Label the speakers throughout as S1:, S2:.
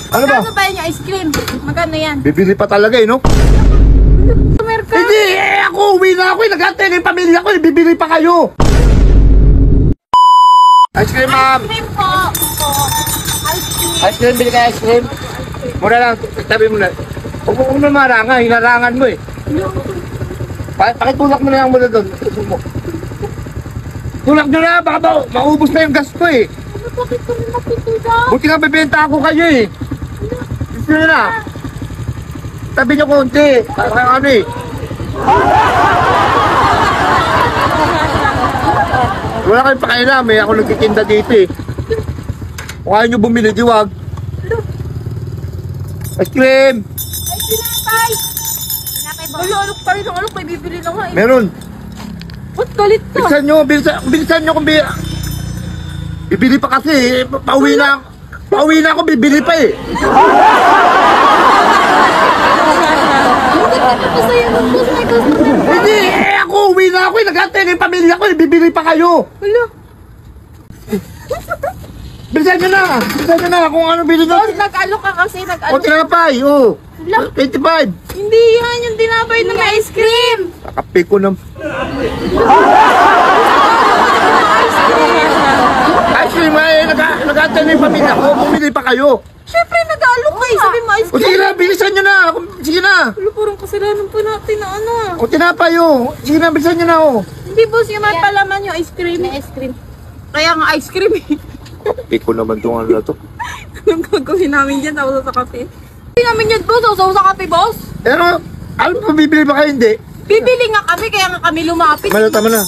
S1: Ano ba?
S2: Ano ba yung ice cream? Magkano yan?
S1: Bibili pa talaga eh, no?
S2: Merka.
S1: Hindi, ako uwi na ako eh. Nag-antay ng pamilya ko eh. Bibili pa kayo. Ice cream, ma'am.
S2: Ice cream po. Ice cream.
S1: Ice cream, bili ka ice cream. Muna lang, tabi mo na. Huwag mo na maranga, hinarangan mo eh. Pakitulak mo na lang muna doon. Tulak nyo na, baka ba, maubos na yung gas ko eh.
S2: Ano bakit kami napituda?
S1: Buti nga bibenta ako kayo eh. Gusto nyo na. Tabi nyo konti. Parang ano eh. Wala kayong pakailam eh. Ako nagkikinda dito eh. Kung ayaw nyo bumili, diwag. Ice cream!
S2: Ay, tinapay! Tinapay ba? Wala, alok tayo ng alok. May bibili na nga eh.
S1: Meron.
S2: Ba't galit ka?
S1: Bilisan nyo, bilisan nyo kung bibili pa kasi eh. Pauwi na ako, bibili pa eh.
S2: Masaya ng boss, may customer.
S1: Hindi, ako uwi na ako eh. Nag-antay ng pamilya ko eh. Bibili pa kayo.
S2: Wala.
S1: Bilisan nyo na kung ano bili
S2: Boss,
S1: nyo.
S2: nag-alok ka kasi,
S1: O,
S2: nag-alok.
S1: tinapay, o.
S2: Wala.
S1: 25.
S2: Hindi yan, yung tinapay na may ice cream.
S1: Kakape ko ng... Ice cream eh. Nag-antay ng pamilya ko. Bumili pa kayo.
S2: Siyempre, nag-alok ka eh. Sabi mo ice
S1: O,
S2: cream.
S1: sige na, bilisan nyo na. Sige na.
S2: Wala, parang kasalanan pa natin na ano.
S1: O, tinapay, o. Sige na, bilisan nyo na, o.
S2: Hindi boss, yung may palaman yung ice cream. May ice cream. Kaya nga ice cream eh.
S1: Kape ko naman itong ano na to.
S2: Anong gagawin namin dyan? Sausaw sa kape. Hindi namin yan boss, sausaw sa kape boss.
S1: Pero, ano pa, bibili ba kayo? Hindi.
S2: Bibili nga kami, kaya nga kami lumapit.
S1: Tama na.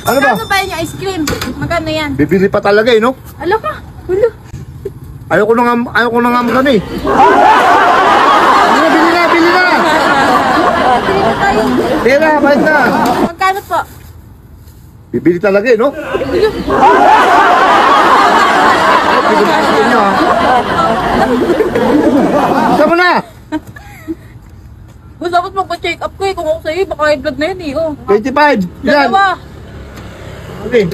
S1: Ano ba?
S2: Ano ba yung ice cream? Magkano yan?
S1: Bibili pa talaga eh, no?
S2: Ala ka, wala.
S1: Ayoko na nga magkano eh. Bili na.
S2: Bili na tayo.
S1: Tira, balik na.
S2: Magkano po?
S1: Bibili talaga eh, no?
S2: Wala.
S1: Bibili nyo, ha? Saan mo na?
S2: Boss, dapat magpa-check up ko eh. Kung ako sa'yo, baka high blood na yan eh. Oh.
S1: 25. Yan.
S2: Dalawa.
S1: Okay.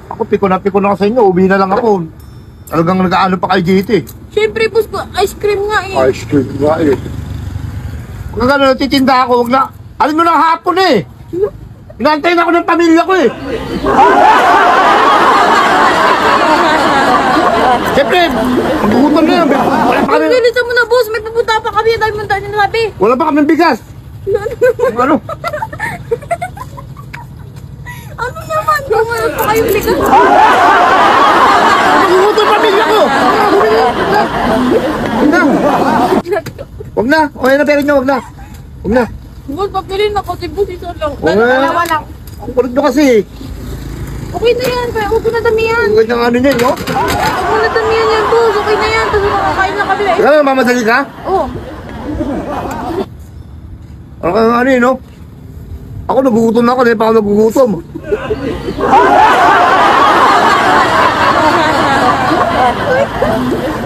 S1: Ako, piko na ka sa inyo. Uwi na lang ako. Talagang nag-aano pa kayo dito eh.
S2: Siyempre boss, ice cream nga eh.
S1: Ice cream nga eh. Kung gano'n, natitinda ako, wag na. Alam mo na hapon eh. Inaantay na ako ng pamilya ko eh. Siyempre, maghugutom na yan. Wala pa kami,
S2: Pagkilitan mo na boss, may pupunta pa kami. Dahil mo tayo nasabi.
S1: wala pa kaming bigas. Ano?
S2: Ano naman? Gumayon pa kayong ligas.
S1: Maghugutom pamilya ko. Wag na. Okay na, pero nyo, wag na. Wag na.
S2: Boss, papilin na kasi boss, isa lang.
S1: Oo.
S2: Dalawa lang.
S1: Ang kulit nyo kasi.
S2: Okay na yan, kaya huwag mo na damihan.
S1: Ang kulit ng ano nyo, no?
S2: Huwag mo na damihan yan boss, okay na yan. Tapos makakain na kami.
S1: Ikaw na, mamadali ka?
S2: Oo.
S1: Ano ka ano eh, no? Ako nagugutom na ako, dahil pa ako nagugutom.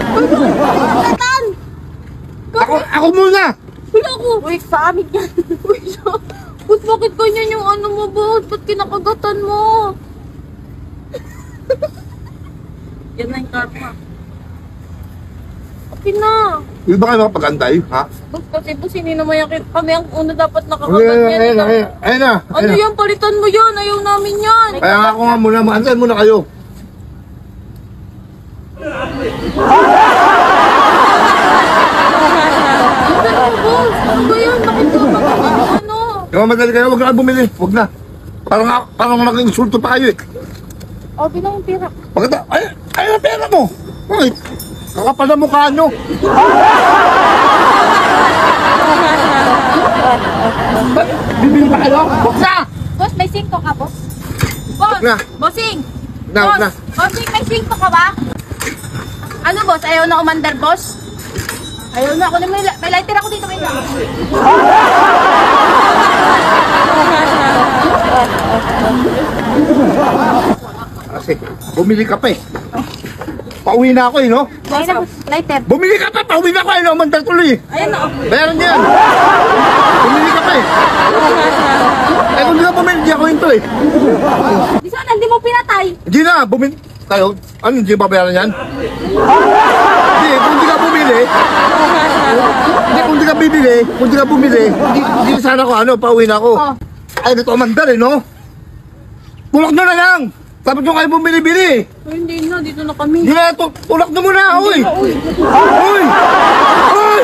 S2: Katan!
S1: Ako muna!
S2: Wala ko. Wait, sa amin yan. Wait, boss, bakit ganyan yung ano mo boss? Ba't kinakagatan mo? Yan na yung karma. Okay na.
S1: Hindi ba kayo makapag-antay, ha?
S2: Boss, kasi boss, hindi naman yan. Kami ang una dapat
S1: Okay,
S2: nakakagat yan.
S1: ayun na.
S2: Ano yan? Palitan mo yan. Ayaw namin yan.
S1: Kaya nga ako nga muna, maantay muna kayo.
S2: Ano boss? Ano ba yan? Bakit ka? Ano?
S1: Kaya mamadali kayo, huwag na kayo bumili. Huwag na. Parang nag-insulto pa kayo eh.
S2: O, bilang yung pira.
S1: Bakit na? Ay na pera mo! Bakit? Kakapal na mukha nyo. Bibili pa kayo? Huwag na!
S2: Boss, may 5 ka, boss? Boss!
S1: Na.
S2: Bossing!
S1: Na,
S2: Boss!
S1: na.
S2: Bossing, may 5 ka ba? Ano, boss? Ayaw na umandar, boss? Ayaw na. Ako na may lighter ako dito. Wait lang.
S1: Kasi, bumili ka pa eh. Pauwi na ako eh, no?
S2: Boss, lighter.
S1: Bumili ka pa! Pauwi na ako eh, no? Mandal tuloy eh.
S2: Ayan na.
S1: Meron yan! Bumili ka pa eh. Eh kung di ka bumili, di ako hinto eh.
S2: Di sana, hindi mo pinatay.
S1: Hindi na, bumili. Tayo, ano, hindi babayaran yan? Hindi, kung di ka Hindi, kung di ka bibili, kung di ka bumili, hindi sana ko pauwi na ako.
S2: Oh.
S1: Ay, ito umandar no? Tulak nyo na lang! Dapat nyo kayo bumili-bili!
S2: Ay, hindi na, dito na kami.
S1: Hindi na, tulak nyo muna, uy!
S2: Uy.
S1: Uy! Uy!